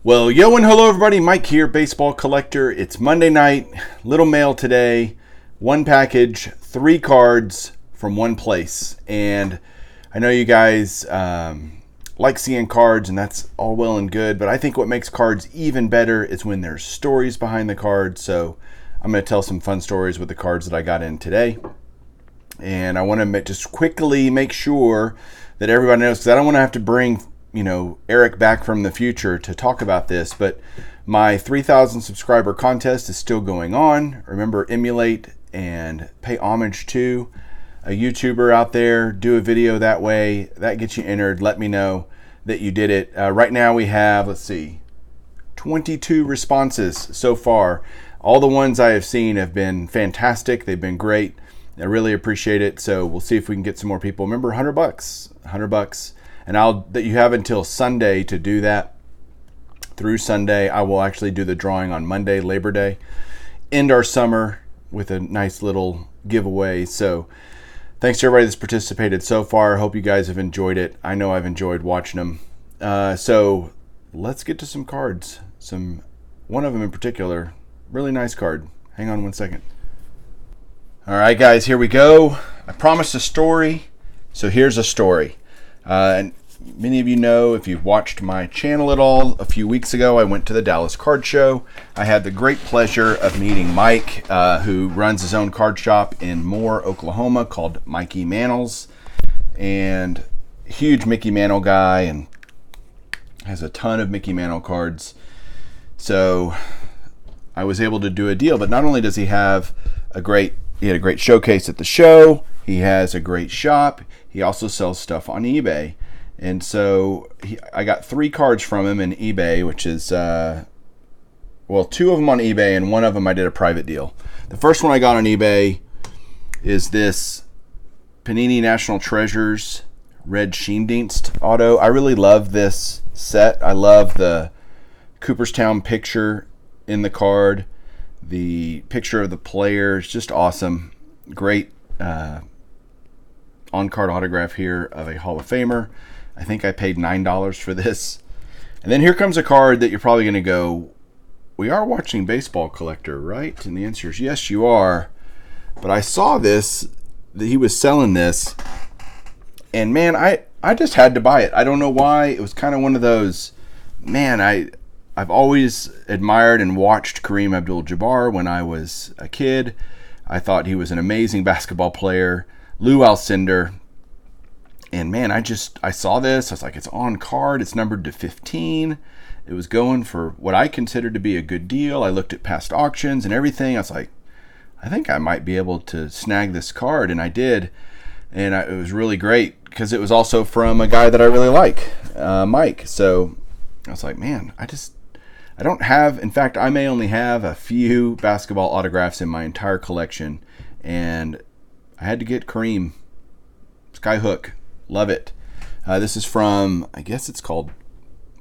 Well, yo and hello everybody, Mike here, baseball collector. It's Monday night, little mail today, one package, 3 cards from one place. And I know you guys like seeing cards, and that's all well and good, but I think what makes cards even better is when there's stories behind the cards. So I'm going to tell some fun stories with the cards that I got in today. And I want to just quickly make sure that everybody knows, because I don't want to have to bring Eric back from the future to talk about this, but my 3,000 subscriber contest is still going on. Remember, emulate and pay homage to a YouTuber out there. Do a video that way. That gets you entered. Let me know that you did it. Right now we have, 22 responses so far. All the ones I have seen have been fantastic. They've been great. I really appreciate it. So we'll see if we can get some more people. Remember, $100. And that you have until Sunday to do that. Through Sunday, I will actually do the drawing on Monday, Labor Day. End our summer with a nice little giveaway. So thanks to everybody that's participated so far. Hope you guys have enjoyed it. I know I've enjoyed watching them. So let's get to some cards. One of them in particular, really nice card. Hang on one second. All right, guys, here we go. I promised a story, so here's a story. And many of you know, if you've watched my channel at all, a few weeks ago I went to the Dallas Card Show. I had the great pleasure of meeting Mike, who runs his own card shop in Moore, Oklahoma, called Mikey Mantles, and huge Mickey Mantle guy, and has a ton of Mickey Mantle cards. So I was able to do a deal, but not only does he have he had a great showcase at the show, he has a great shop, he also sells stuff on eBay. And so I got 3 cards from him in eBay, which is, 2 of them on eBay, and one of them I did a private deal. The first one I got on eBay is this Panini National Treasures Red Sheendienst auto. I really love this set. I love the Cooperstown picture in the card. The picture of the player is just awesome. Great on-card autograph here of a Hall of Famer. I think I paid $9 for this. And then here comes a card that you're probably going to go, we are watching Baseball Collector, right? And the answer is yes, you are. But I saw that he was selling this, and man, I just had to buy it. I don't know why. It was kind of one of those, man, I've always admired and watched Kareem Abdul-Jabbar when I was a kid. I thought he was an amazing basketball player. Lou Alcindor. And man, I saw this. I was like, it's on card. It's numbered to 15. It was going for what I considered to be a good deal. I looked at past auctions and everything. I was like, I think I might be able to snag this card. And I did. And it was really great because it was also from a guy that I really like, Mike. So I was like, man, I don't have, in fact, I may only have a few basketball autographs in my entire collection. And I had to get Kareem. Skyhook. Love it. This is from, I guess it's called,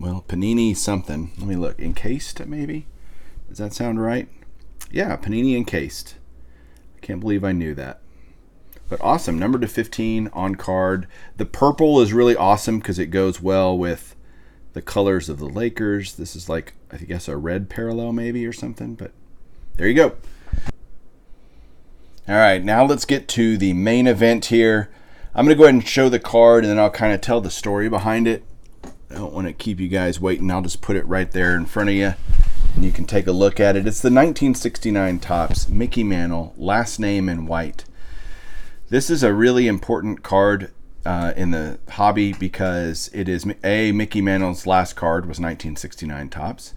Panini something. Let me look. Encased, maybe? Does that sound right? Yeah, Panini Encased. I can't believe I knew that. But awesome. Number to 15 on card. The purple is really awesome because it goes well with the colors of the Lakers. This is like, I guess, a red parallel maybe or something. But there you go. All right, now let's get to the main event here. I'm going to go ahead and show the card, and then I'll kind of tell the story behind it. I don't want to keep you guys waiting. I'll just put it right there in front of you, and you can take a look at it. It's the 1969 Topps Mickey Mantle, last name in white. This is a really important card in the hobby because it is, Mickey Mantle's last card was 1969 Topps.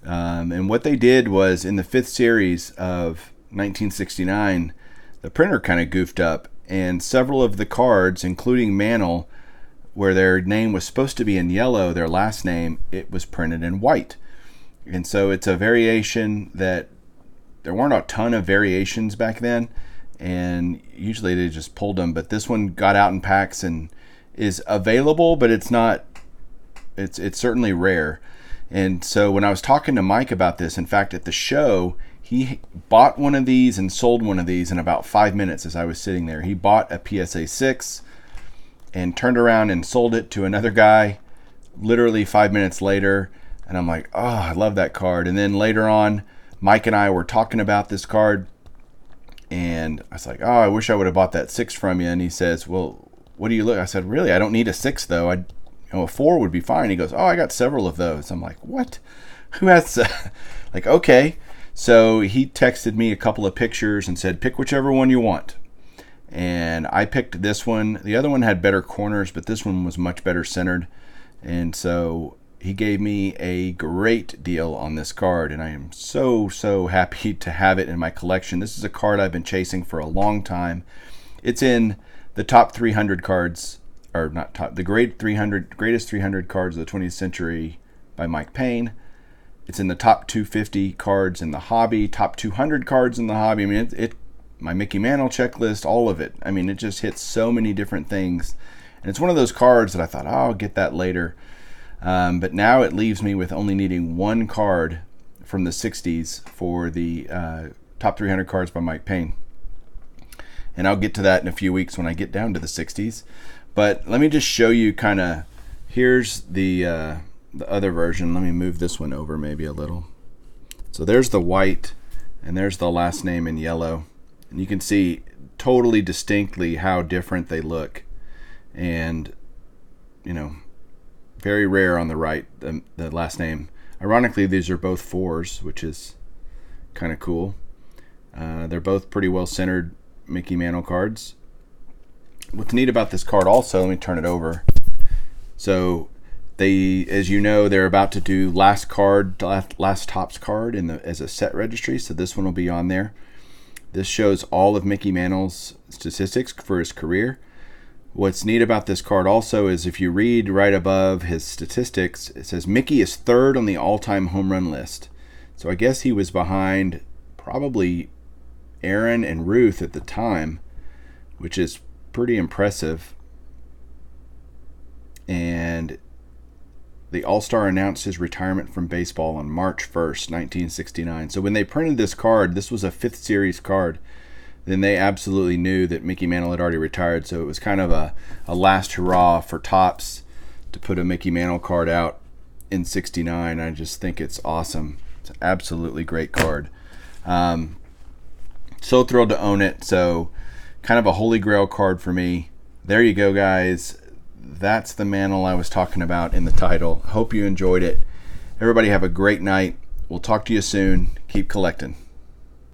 And what they did was, in the 5th series of 1969, the printer kind of goofed up, and several of the cards, including Mantle, where their name was supposed to be in yellow, their last name, it was printed in white. And so it's a variation that there weren't a ton of variations back then, and usually they just pulled them, but this one got out in packs and is available, but it's certainly rare. And so when I was talking to Mike about this, in fact, at the show, he bought one of these and sold one of these in about 5 minutes as I was sitting there. He bought a PSA 6 and turned around and sold it to another guy literally 5 minutes later. And I'm like, oh, I love that card. And then later on, Mike and I were talking about this card, and I was like, oh, I wish I would have bought that 6 from you. And he says, well, what do you look? I said, really, I don't need a 6 though. A 4 would be fine. He goes, oh, I got several of those. I'm like, what? Who has like, okay. So he texted me a couple of pictures and said, pick whichever one you want. And I picked this one. The other one had better corners, but this one was much better centered. And so he gave me a great deal on this card, and I am so happy to have it in my collection. This is a card I've been chasing for a long time. It's in the top 300 cards, or not top, the greatest 300 cards of the 20th century by Mike Payne. It's in the top 250 cards in the hobby, top 200 cards in the hobby. I mean, my Mickey Mantle checklist, all of it. I mean, it just hits so many different things. And it's one of those cards that I thought, oh, I'll get that later. But now it leaves me with only needing one card from the 60s for the top 300 cards by Mike Payne. And I'll get to that in a few weeks when I get down to the 60s. But let me just show you kind of, here's the other version. Let me move this one over maybe a little. So there's the white, and there's the last name in yellow. And you can see totally distinctly how different they look. And, you know, very rare on the right, the last name. Ironically, these are both 4s, which is kind of cool. They're both pretty well centered Mickey Mantle cards. What's neat about this card also, let me turn it over. So they, as you know, they're about to do last Topps card as a set registry. So this one will be on there. This shows all of Mickey Mantle's statistics for his career. What's neat about this card also is if you read right above his statistics, it says Mickey is 3rd on the all-time home run list. So I guess he was behind probably Aaron and Ruth at the time, which is pretty impressive. And the All-Star announced his retirement from baseball on March 1st, 1969. So when they printed this card, this was a 5th series card, then they absolutely knew that Mickey Mantle had already retired. So it was kind of a last hurrah for Topps to put a Mickey Mantle card out in 69. I just think it's awesome. It's an absolutely great card. So thrilled to own it. So kind of a holy grail card for me. There you go, guys. That's the Mantle I was talking about in the title. Hope you enjoyed it. Everybody have a great night. We'll talk to you soon. Keep collecting.